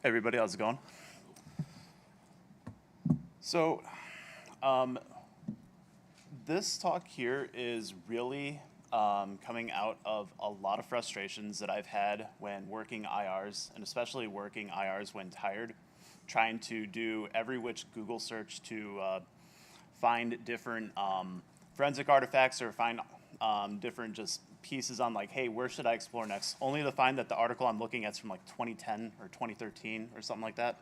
Everybody, how's it going? So, this talk here is really coming out of a lot of frustrations that I've had when working IRs, and especially working IRs when tired, trying to do every which Google search to find different forensic artifacts or find different just pieces on like, hey, where should I explore next? Only to find that the article I'm looking at is from like 2010 or 2013 or something like that.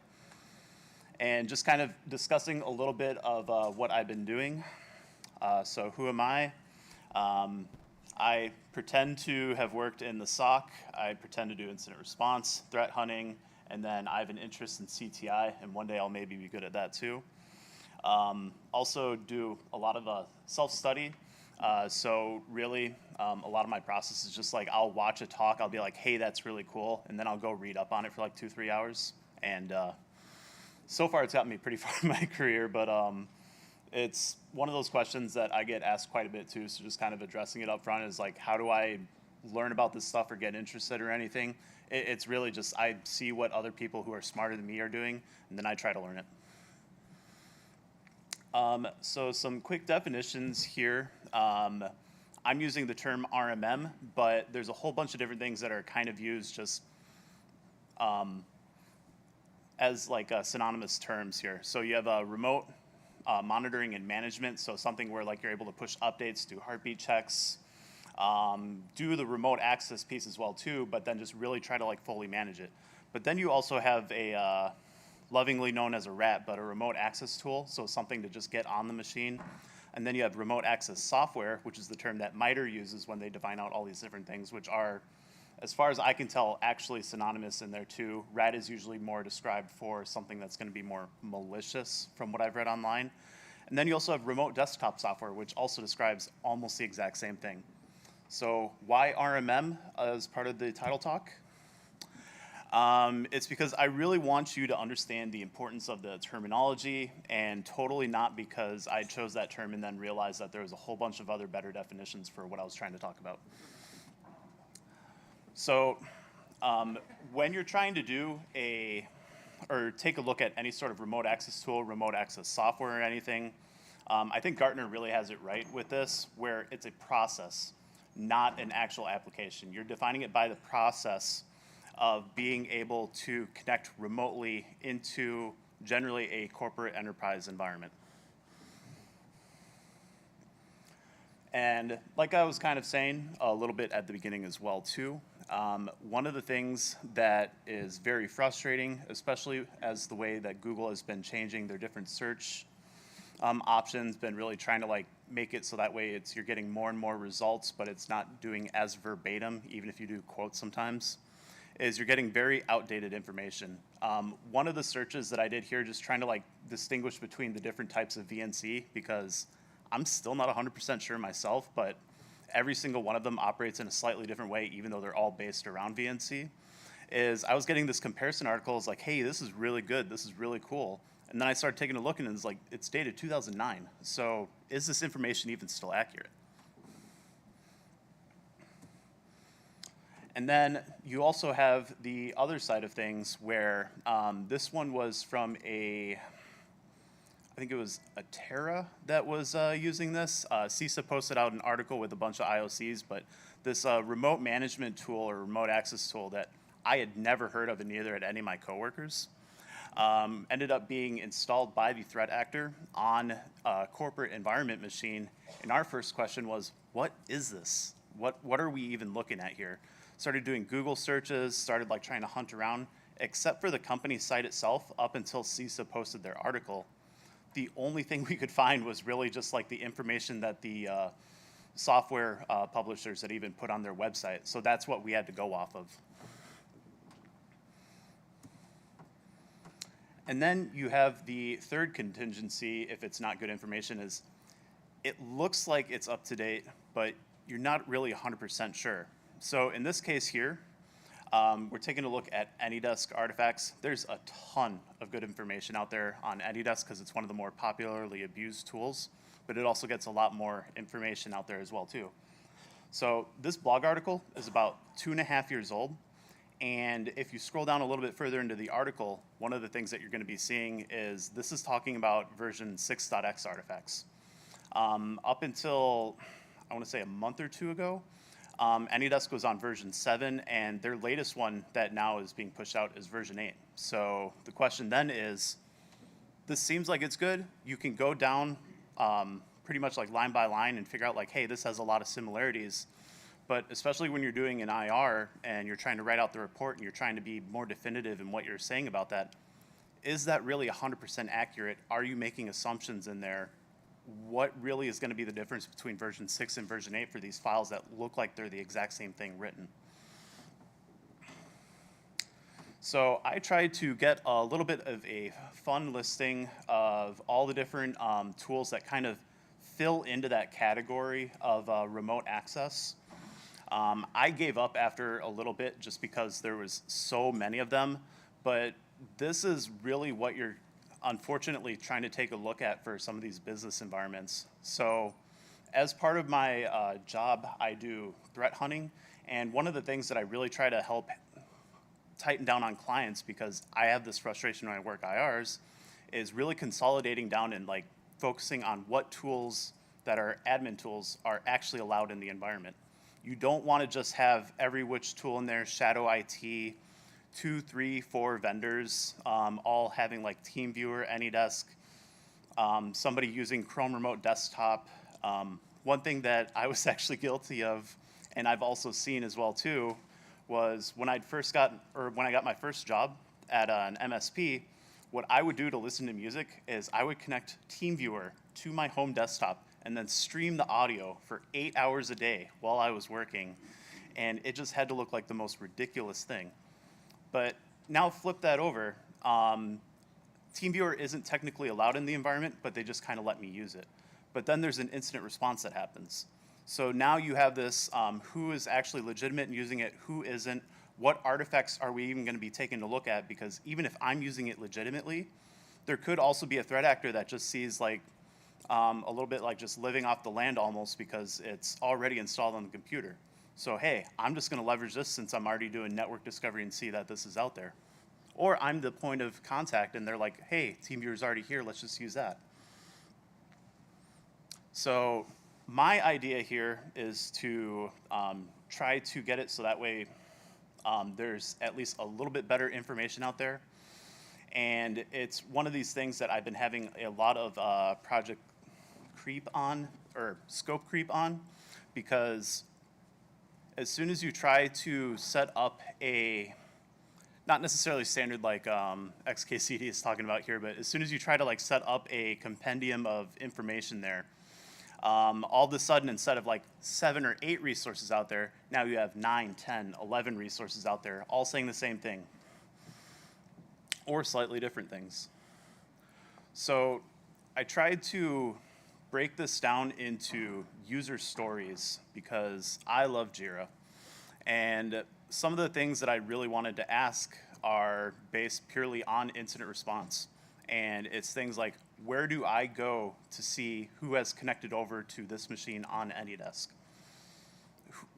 And just kind of discussing a little bit of what I've been doing. So who am I? I pretend to have worked in the SOC. I pretend to do incident response, threat hunting, and then I have an interest in CTI, and one day I'll maybe be good at that too. Also do a lot of self-study. So really, a lot of my process is just like I'll watch a talk, I'll be like, hey, that's really cool, and then I'll go read up on it for like 2-3 hours. And so far it's gotten me pretty far in my career, but it's one of those questions that I get asked quite a bit too, so just kind of addressing it up front is like, how do I learn about this stuff or get interested or anything? It's really just I see what other people who are smarter than me are doing, and then I try to learn it. So some quick definitions here. I'm using the term RMM, but there's a whole bunch of different things that are kind of used just as like synonymous terms here. So you have a remote monitoring and management, so something where like you're able to push updates, do heartbeat checks, do the remote access piece as well too, but then just really try to like fully manage it. But then you also have a lovingly known as a RAT, but a remote access tool, so something to just get on the machine. And then you have remote access software, which is the term that MITRE uses when they define out all these different things, which are, as far as I can tell, actually synonymous in there too. RAT is usually more described for something that's going to be more malicious from what I've read online. And then you also have remote desktop software, which also describes almost the exact same thing. So why RMM as part of the title talk? It's because I really want you to understand the importance of the terminology, and totally not because I chose that term and then realized that there was a whole bunch of other better definitions for what I was trying to talk about. So when you're trying to do or take a look at any sort of remote access tool, remote access software or anything, I think Gartner really has it right with this, where it's a process, not an actual application. You're defining it by the process of being able to connect remotely into generally a corporate enterprise environment. And like I was kind of saying a little bit at the beginning as well too, one of the things that is very frustrating, especially as the way that Google has been changing their different search options, been really trying to like make it so that way you're getting more and more results, but it's not doing as verbatim, even if you do quotes sometimes, is you're getting very outdated information. One of the searches that I did here, just trying to like distinguish between the different types of VNC, because I'm still not 100% sure myself, but every single one of them operates in a slightly different way, even though they're all based around VNC, is I was getting this comparison article, it's like, hey, this is really good, this is really cool. And then I started taking a look and it's like, it's dated 2009. So is this information even still accurate? And then you also have the other side of things where this one was from I think it was Atera that was using this. CISA posted out an article with a bunch of IOCs, but this remote management tool or remote access tool that I had never heard of, and neither had any of my coworkers, ended up being installed by the threat actor on a corporate environment machine. And our first question was, what is this? What are we even looking at here? Started doing Google searches, started like trying to hunt around, except for the company site itself. Up until CISA posted their article, the only thing we could find was really just like the information that the software publishers had even put on their website. So that's what we had to go off of. And then you have the third contingency, if it's not good information, is it looks like it's up to date, but you're not really 100% sure. So in this case here, we're taking a look at AnyDesk artifacts. There's a ton of good information out there on AnyDesk because it's one of the more popularly abused tools, but it also gets a lot more information out there as well too. So this blog article is about 2.5 years old, And if you scroll down a little bit further into the article, one of the things that you're going to be seeing is this is talking about version 6.x artifacts. Up until, I want to say a month or two ago, AnyDesk was on version 7, and their latest one that now is being pushed out is version 8. So the question then is, this seems like it's good. You can go down pretty much like line by line and figure out like, hey, this has a lot of similarities. But especially when you're doing an IR and you're trying to write out the report and you're trying to be more definitive in what you're saying about that, is that really 100% accurate? Are you making assumptions in there? What really is going to be the difference between version 6 and version 8 for these files that look like they're the exact same thing written? So I tried to get a little bit of a fun listing of all the different tools that kind of fill into that category of remote access. I gave up after a little bit just because there was so many of them, but this is really what you're unfortunately trying to take a look at for some of these business environments. So as part of my job, I do threat hunting, and one of the things that I really try to help tighten down on clients, because I have this frustration when I work IRs, is really consolidating down and like focusing on what tools that are admin tools are actually allowed in the environment. You don't want to just have every which tool in there, shadow IT, 2, 3, 4 vendors, all having like TeamViewer, AnyDesk, somebody using Chrome Remote Desktop. One thing that I was actually guilty of, and I've also seen as well too, was when I got my first job at an MSP, what I would do to listen to music is I would connect TeamViewer to my home desktop and then stream the audio for 8 hours a day while I was working. And it just had to look like the most ridiculous thing. But now flip that over. TeamViewer isn't technically allowed in the environment, but they just kind of let me use it. But then there's an incident response that happens. So now you have this, who is actually legitimate in using it, who isn't, what artifacts are we even going to be taking a look at? Because even if I'm using it legitimately, there could also be a threat actor that just sees like a little bit like just living off the land almost because it's already installed on the computer. So hey, I'm just going to leverage this since I'm already doing network discovery and see that this is out there. Or I'm the point of contact and they're like, hey, TeamViewer's already here, let's just use that. So my idea here is to try to get it so that way there's at least a little bit better information out there. And it's one of these things that I've been having a lot of project creep on, or scope creep on, because as soon as you try to set up a, not necessarily standard like XKCD is talking about here, but as soon as you try to like set up a compendium of information there, all of a sudden, instead of like 7 or 8 resources out there, now you have 9, 10, 11 resources out there, all saying the same thing, or slightly different things. So I tried to break this down into user stories because I love Jira. And some of the things that I really wanted to ask are based purely on incident response. And it's things like, where do I go to see who has connected over to this machine on AnyDesk?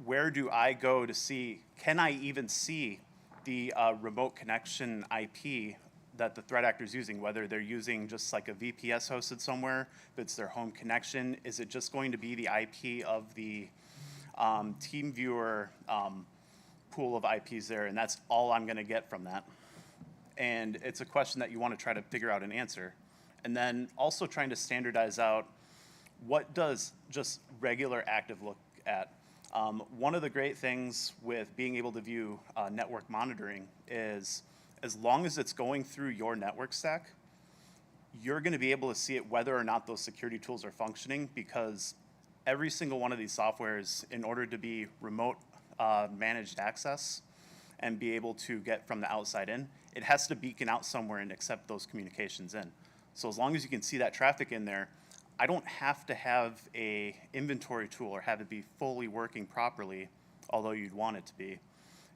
Where do I go to see, can I even see the remote connection IP that the threat actor is using, whether they're using just like a VPS hosted somewhere, if it's their home connection, is it just going to be the IP of the TeamViewer pool of IPs there, and that's all I'm gonna get from that? And it's a question that you wanna try to figure out an answer. And then also trying to standardize out what does just regular active look at. One of the great things with being able to view network monitoring is as long as it's going through your network stack, you're going to be able to see it whether or not those security tools are functioning, because every single one of these softwares, in order to be remote managed access and be able to get from the outside in, it has to beacon out somewhere and accept those communications in. So as long as you can see that traffic in there, I don't have to have a inventory tool or have it be fully working properly, although you'd want it to be,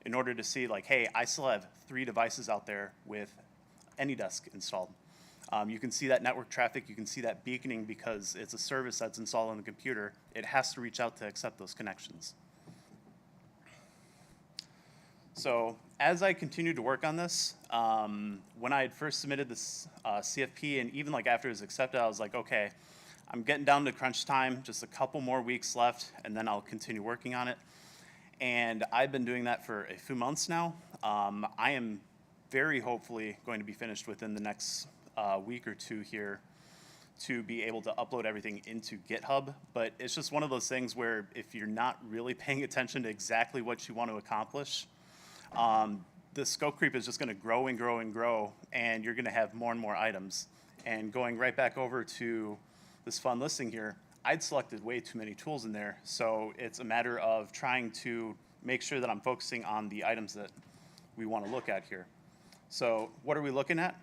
in order to see like, hey, I still have 3 devices out there with AnyDesk installed. You can see that network traffic, you can see that beaconing because it's a service that's installed on the computer. It has to reach out to accept those connections. So as I continued to work on this, when I had first submitted this CFP, and even like after it was accepted, I was like, okay, I'm getting down to crunch time, just a couple more weeks left, and then I'll continue working on it. And I've been doing that for a few months now. I am very hopefully going to be finished within the next week or two here to be able to upload everything into GitHub. But it's just one of those things where if you're not really paying attention to exactly what you want to accomplish, the scope creep is just going to grow and grow and grow, and you're going to have more and more items. And going right back over to this fun listing here, I'd selected way too many tools in there, so it's a matter of trying to make sure that I'm focusing on the items that we want to look at here. So what are we looking at?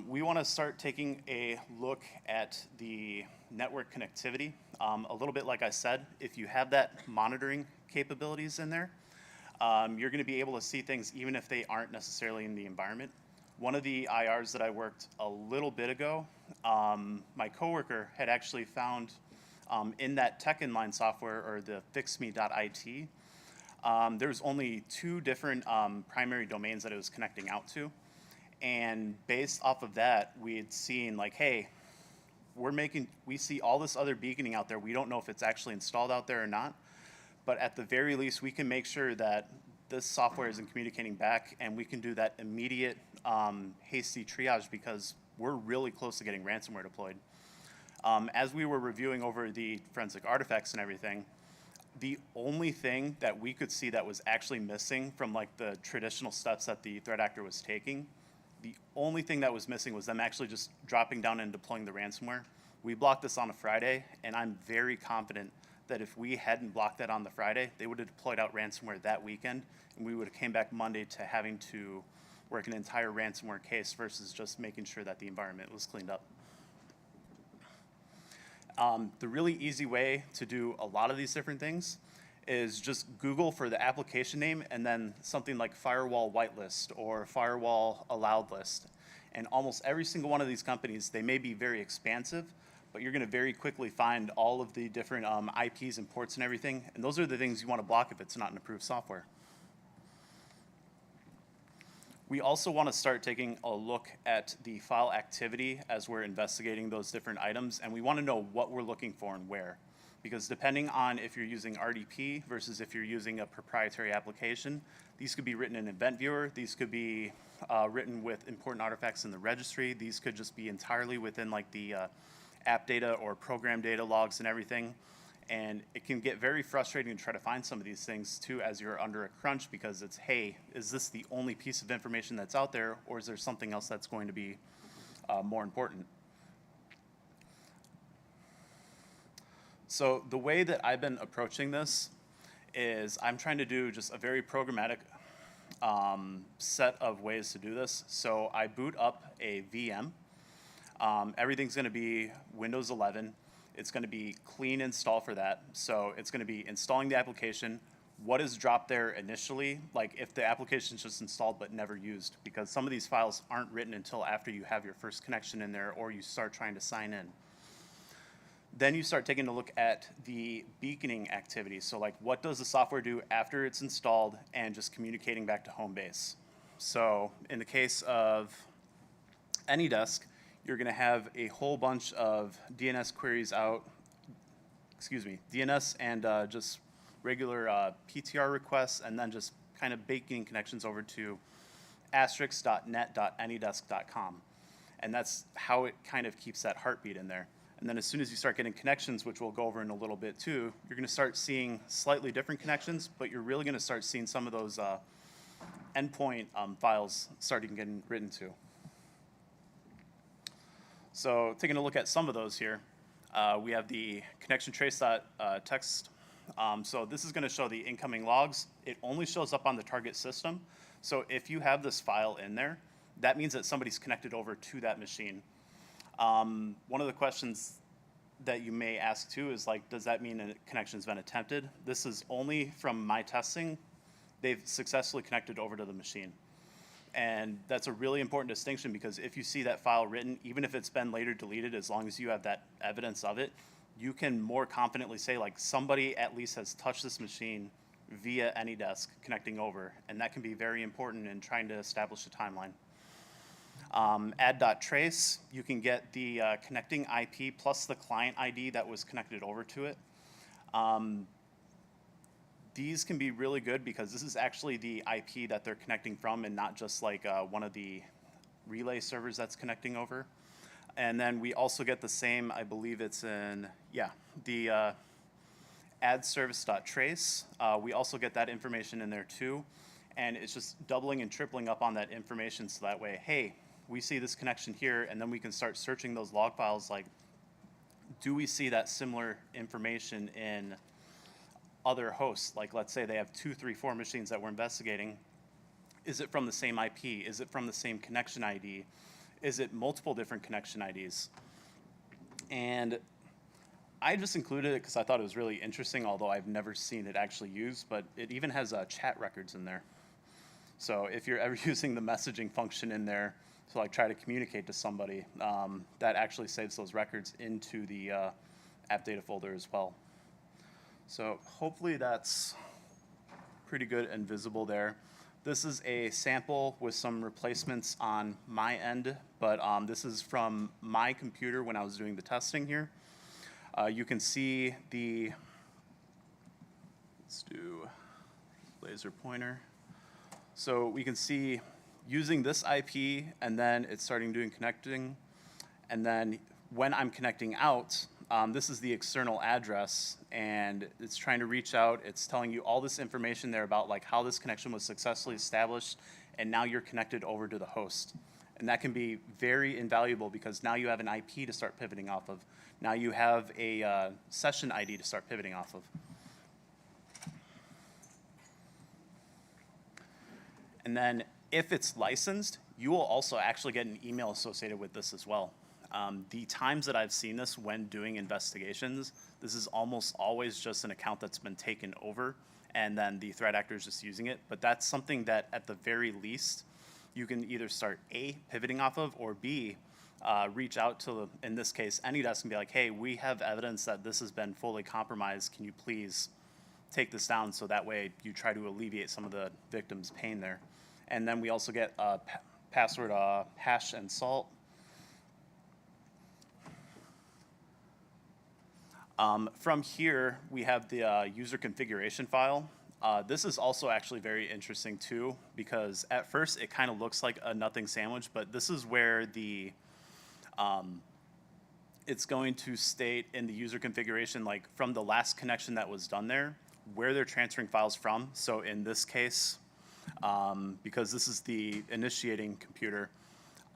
We want to start taking a look at the network connectivity. A little bit like I said, if you have that monitoring capabilities in there, you're going to be able to see things even if they aren't necessarily in the environment. One of the IRs that I worked a little bit ago, my coworker had actually found in that tech inline software, or the fixme.it, there's only 2 different primary domains that it was connecting out to. And based off of that, we had seen like, hey, we see all this other beaconing out there. We don't know if it's actually installed out there or not. But at the very least, we can make sure that this software isn't communicating back, and we can do that immediate hasty triage because we're really close to getting ransomware deployed. As we were reviewing over the forensic artifacts and everything, the only thing that we could see that was actually missing from like the traditional steps that the threat actor was taking, the only thing that was missing was them actually just dropping down and deploying the ransomware. We blocked this on a Friday, and I'm very confident that if we hadn't blocked that on the Friday, they would have deployed out ransomware that weekend, and we would have came back Monday to having to work an entire ransomware case versus just making sure that the environment was cleaned up. The really easy way to do a lot of these different things is just Google for the application name and then something like firewall whitelist or firewall allowed list. And almost every single one of these companies, they may be very expansive, but you're going to very quickly find all of the different IPs and ports and everything. And those are the things you want to block if it's not an approved software. We also want to start taking a look at the file activity as we're investigating those different items, and we want to know what we're looking for and where. Because depending on if you're using RDP versus if you're using a proprietary application, these could be written in Event Viewer, these could be written with important artifacts in the registry, these could just be entirely within like the app data or program data logs and everything. And it can get very frustrating to try to find some of these things too as you're under a crunch, because it's, hey, is this the only piece of information that's out there, or is there something else that's going to be more important? So the way that I've been approaching this is I'm trying to do just a very programmatic set of ways to do this. So I boot up a VM. Everything's going to be Windows 11. It's going to be clean install for that. So it's going to be installing the application. What is dropped there initially, like if the application is just installed but never used, because some of these files aren't written until after you have your first connection in there or you start trying to sign in. Then you start taking a look at the beaconing activity. So like, what does the software do after it's installed and just communicating back to home base? So in the case of AnyDesk, you're going to have a whole bunch of DNS queries out, DNS and just regular PTR requests, and then just kind of baking connections over to asterisk.net.anydesk.com. And that's how it kind of keeps that heartbeat in there. And then as soon as you start getting connections, which we'll go over in a little bit too, you're going to start seeing slightly different connections, but you're really going to start seeing some of those endpoint files starting getting written to. So taking a look at some of those here, we have the connection trace.txt. So this is going to show the incoming logs. It only shows up on the target system. So if you have this file in there, that means that somebody's connected over to that machine. One of the questions that you may ask too is like, does that mean a connection's been attempted? This is only from my testing. They've successfully connected over to the machine. And that's a really important distinction, because if you see that file written, even if it's been later deleted, as long as you have that evidence of it, you can more confidently say like somebody at least has touched this machine, via AnyDesk connecting over, and that can be very important in trying to establish a timeline. Add.trace, you can get the connecting IP plus the client ID that was connected over to it. These can be really good because this is actually the IP that they're connecting from and not just like one of the relay servers that's connecting over. And then we also get the same, I believe it's in, yeah, the add service.trace. We also get that information in there too. And it's just doubling and tripling up on that information so that way, hey, we see this connection here, and then we can start searching those log files like, do we see that similar information in other hosts? Like let's say they have 2, 3, 4 machines that we're investigating. Is it from the same IP? Is it from the same connection ID? Is it multiple different connection IDs? And I just included it because I thought it was really interesting, although I've never seen it actually used, but it even has chat records in there. So if you're ever using the messaging function in there to like try to communicate to somebody, that actually saves those records into the app data folder as well. So hopefully that's pretty good and visible there. This is a sample with some replacements on my end, but this is from my computer when I was doing the testing here. You can see the, let's do laser pointer. So we can see using this IP, and then it's starting doing connecting. And then when I'm connecting out, this is the external address, and it's trying to reach out. It's telling you all this information there about like how this connection was successfully established, and now you're connected over to the host. And that can be very invaluable because now you have an IP to start pivoting off of. Now you have a session ID to start pivoting off of. And then if it's licensed, you will also actually get an email associated with this as well. The times that I've seen this when doing investigations, this is almost always just an account that's been taken over and then the threat actor is just using it. But that's something that at the very least, you can either start A, pivoting off of, or B, reach out to, in this case, AnyDesk and be like, hey, we have evidence that this has been fully compromised. Can you please take this down so that way you try to alleviate some of the victim's pain there. And then we also get password hash and salt. From here, we have the user configuration file. This is also actually very interesting too, because at first it kind of looks like a nothing sandwich, but this is where the it's going to state in the user configuration, like from the last connection that was done there, where they're transferring files from. So in this case, because this is the initiating computer,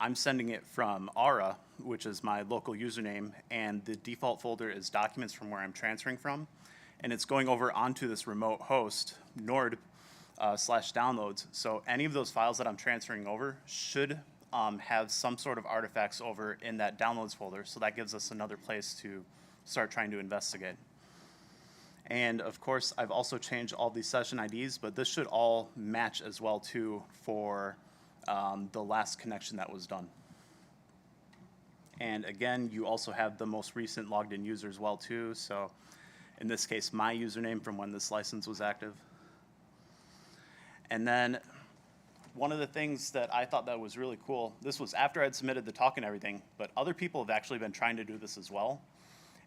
I'm sending it from Aura, which is my local username, and the default folder is documents from where I'm transferring from. And it's going over onto this remote host, Nord /downloads. So any of those files that I'm transferring over should have some sort of artifacts over in that downloads folder. So that gives us another place to start trying to investigate. And of course, I've also changed all these session IDs, but this should all match as well too for the last connection that was done. And again, you also have the most recent logged in user as well too. So in this case, my username from when this license was active. And then one of the things that I thought that was really cool, this was after I'd submitted the talk and everything, but other people have actually been trying to do this as well.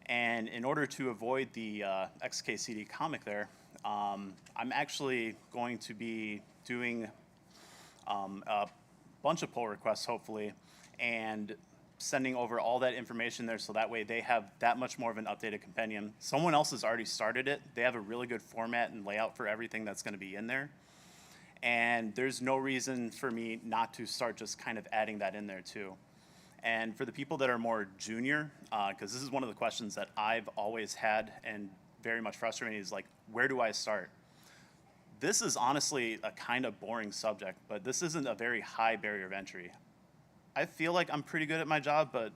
And in order to avoid the XKCD comic there, I'm actually going to be doing a bunch of pull requests, hopefully, and sending over all that information there so that way they have that much more of an updated compendium. Someone else has already started it. They have a really good format and layout for everything that's going to be in there. And there's no reason for me not to start just kind of adding that in there too. And for the people that are more junior, because this is one of the questions that I've always had and very much frustrating is like, where do I start? This is honestly a kind of boring subject, but this isn't a very high barrier of entry. I feel like I'm pretty good at my job, but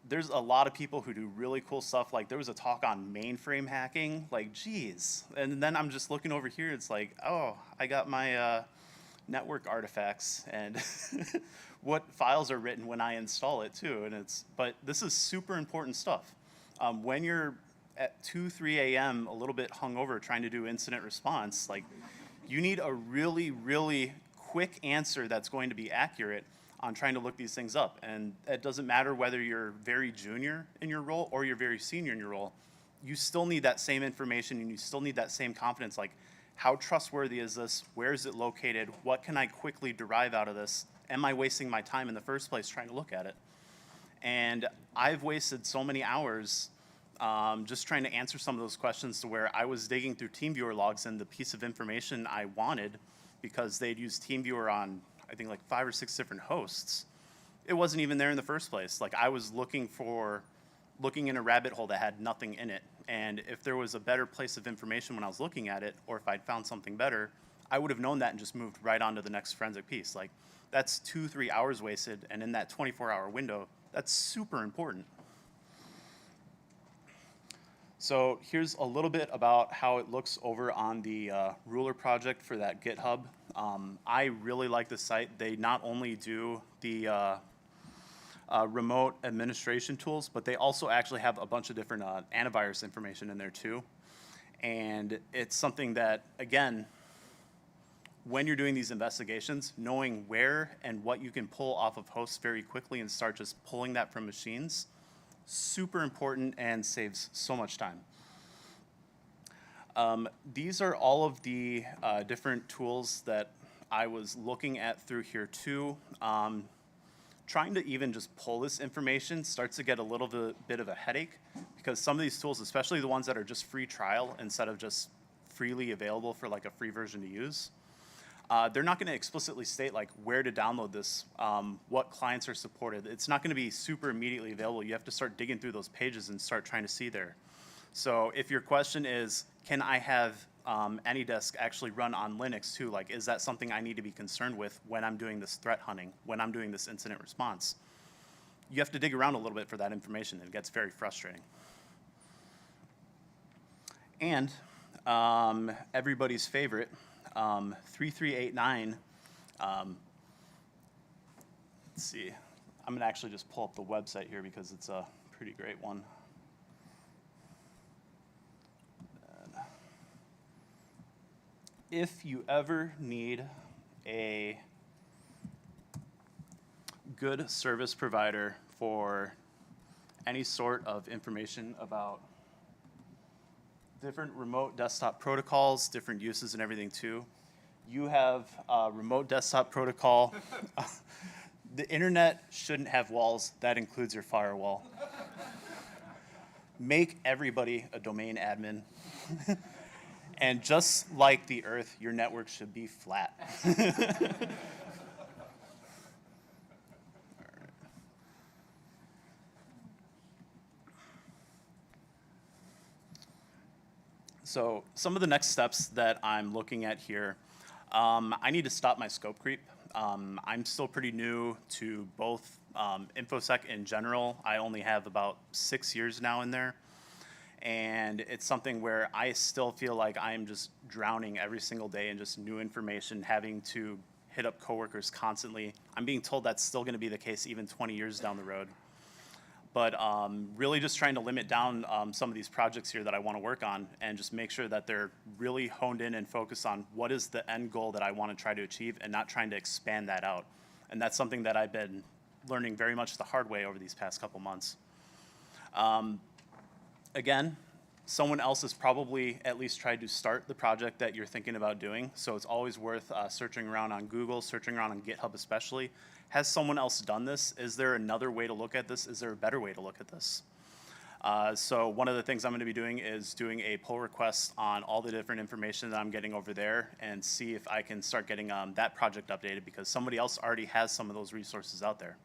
there's a lot of people who do really cool stuff. Like there was a talk on mainframe hacking, like geez. And then I'm just looking over here, it's like, oh, I got my network artifacts and what files are written when I install it too. And but this is super important stuff. When you're at 2, 3 a.m., a little bit hungover, trying to do incident response. Like, you need a really, really quick answer that's going to be accurate on trying to look these things up. And it doesn't matter whether you're very junior in your role or you're very senior in your role. You still need that same information, and you still need that same confidence. Like, how trustworthy is this? Where is it located? What can I quickly derive out of this? Am I wasting my time in the first place trying to look at it? And I've wasted so many hours just trying to answer some of those questions, to where I was digging through TeamViewer logs and the piece of information I wanted, because they'd used TeamViewer on, I think, like 5 or 6 different hosts. It wasn't even there in the first place. Like, I was looking in a rabbit hole that had nothing in it. And if there was a better place of information when I was looking at it, or if I'd found something better, I would have known that and just moved right on to the next forensic piece. Like, that's 2-3 hours wasted, and in that 24-hour window, that's super important. So here's a little bit about how it looks over on the Ruler project for that GitHub. I really like the site. They not only do the remote administration tools, but they also actually have a bunch of different antivirus information in there too. And it's something that, again, when you're doing these investigations, knowing where and what you can pull off of hosts very quickly and start just pulling that from machines, super important and saves so much time. These are all of the different tools that I was looking at through here too. Trying to even just pull this information starts to get a little bit of a headache, because some of these tools, especially the ones that are just free trial instead of just freely available for like a free version to use, they're not going to explicitly state like where to download this, what clients are supported. It's not going to be super immediately available. You have to start digging through those pages and start trying to see there. So if your question is, can I have AnyDesk actually run on Linux too? Like, is that something I need to be concerned with when I'm doing this threat hunting, when I'm doing this incident response? You have to dig around a little bit for that information. It gets very frustrating. And everybody's favorite, 3389. Let's see. I'm going to actually just pull up the website here because it's a pretty great one. If you ever need a good service provider for any sort of information about different remote desktop protocols, different uses and everything too, you have a remote desktop protocol. The internet shouldn't have walls. That includes your firewall. Make everybody a domain admin. And just like the Earth, your network should be flat. So some of the next steps that I'm looking at here, I need to stop my scope creep. I'm still pretty new to both InfoSec in general. I only have about 6 years now in there. And it's something where I still feel like I'm just drowning every single day in just new information, having to hit up coworkers constantly. I'm being told that's still going to be the case even 20 years down the road. But really just trying to limit down some of these projects here that I want to work on, and just make sure that they're really honed in and focused on what is the end goal that I want to try to achieve, and not trying to expand that out. And that's something that I've been learning very much the hard way over these past couple months. Again, someone else has probably at least tried to start the project that you're thinking about doing, so it's always worth searching around on Google, searching around on GitHub especially. Has someone else done this? Is there another way to look at this? Is there a better way to look at this? So one of the things I'm going to be doing is doing a pull request on all the different information that I'm getting over there, and see if I can start getting that project updated, because somebody else already has some of those resources out there.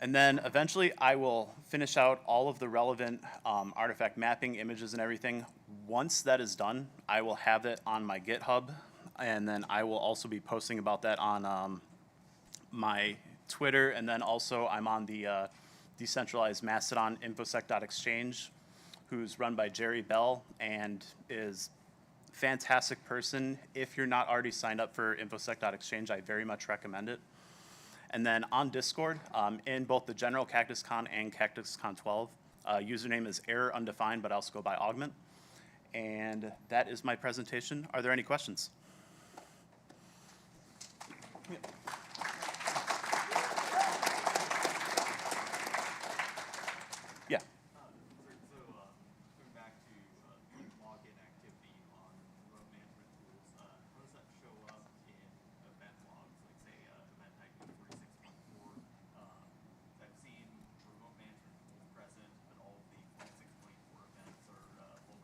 And then eventually I will finish out all of the relevant artifact mapping, images and everything. Once that is done, I will have it on my GitHub, and then I will also be posting about that on my Twitter, and then also I'm on the decentralized Mastodon infosec.exchange, who's run by Jerry Bell and is a fantastic person. If you're not already signed up for infosec.exchange, I very much recommend it. And then on Discord, in both the general CactusCon and CactusCon 12, Username is error undefined, but I also go by augment. And that is my presentation. Are there any questions? Yeah. Yeah. Going back to login activity on remote management tools, how does that show up in event logs, like say event ID 46.4? I've seen remote management tools present, but all of the 46.4 events are local.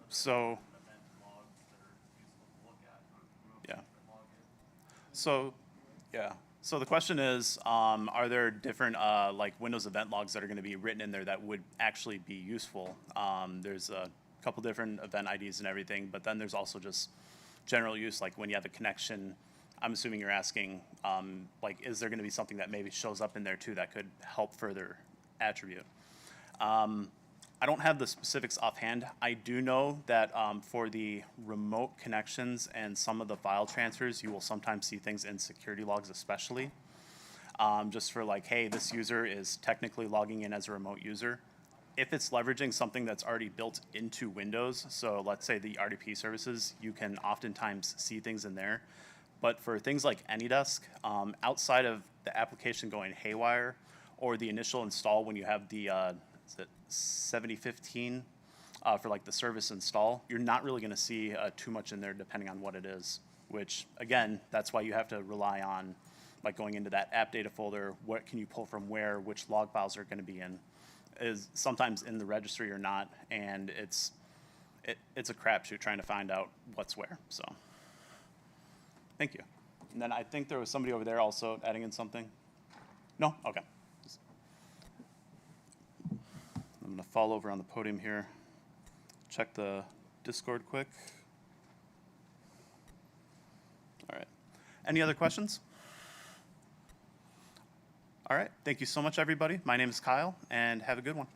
So, Event logs that are useful to look at on remote yeah. management login. So, yeah. So the question is, are there different like Windows event logs that are going to be written in there that would actually be useful? There's a couple different event IDs and everything, but then there's also just general use, like when you have a connection. I'm assuming you're asking, like, is there going to be something that maybe shows up in there too that could help further attribute? I don't have the specifics offhand. I do know that for the remote connections and some of the file transfers, you will sometimes see things in security logs especially. Just for like, hey, this user is technically logging in as a remote user. If it's leveraging something that's already built into Windows, so let's say the RDP services, you can oftentimes see things in there. But for things like AnyDesk, outside of the application going haywire or the initial install when you have the is it 7015 for like the service install, you're not really going to see too much in there depending on what it is, which again, that's why you have to rely on like going into that app data folder, what can you pull from where, which log files are going to be in, is sometimes in the registry or not, and it's a crapshoot trying to find out what's where. So thank you. And then I think there was somebody over there also adding in something. No? Okay. I'm going to fall over on the podium here, check the Discord quick. All right. Any other questions? All right. Thank you so much, everybody. My name is Kyle, and have a good one.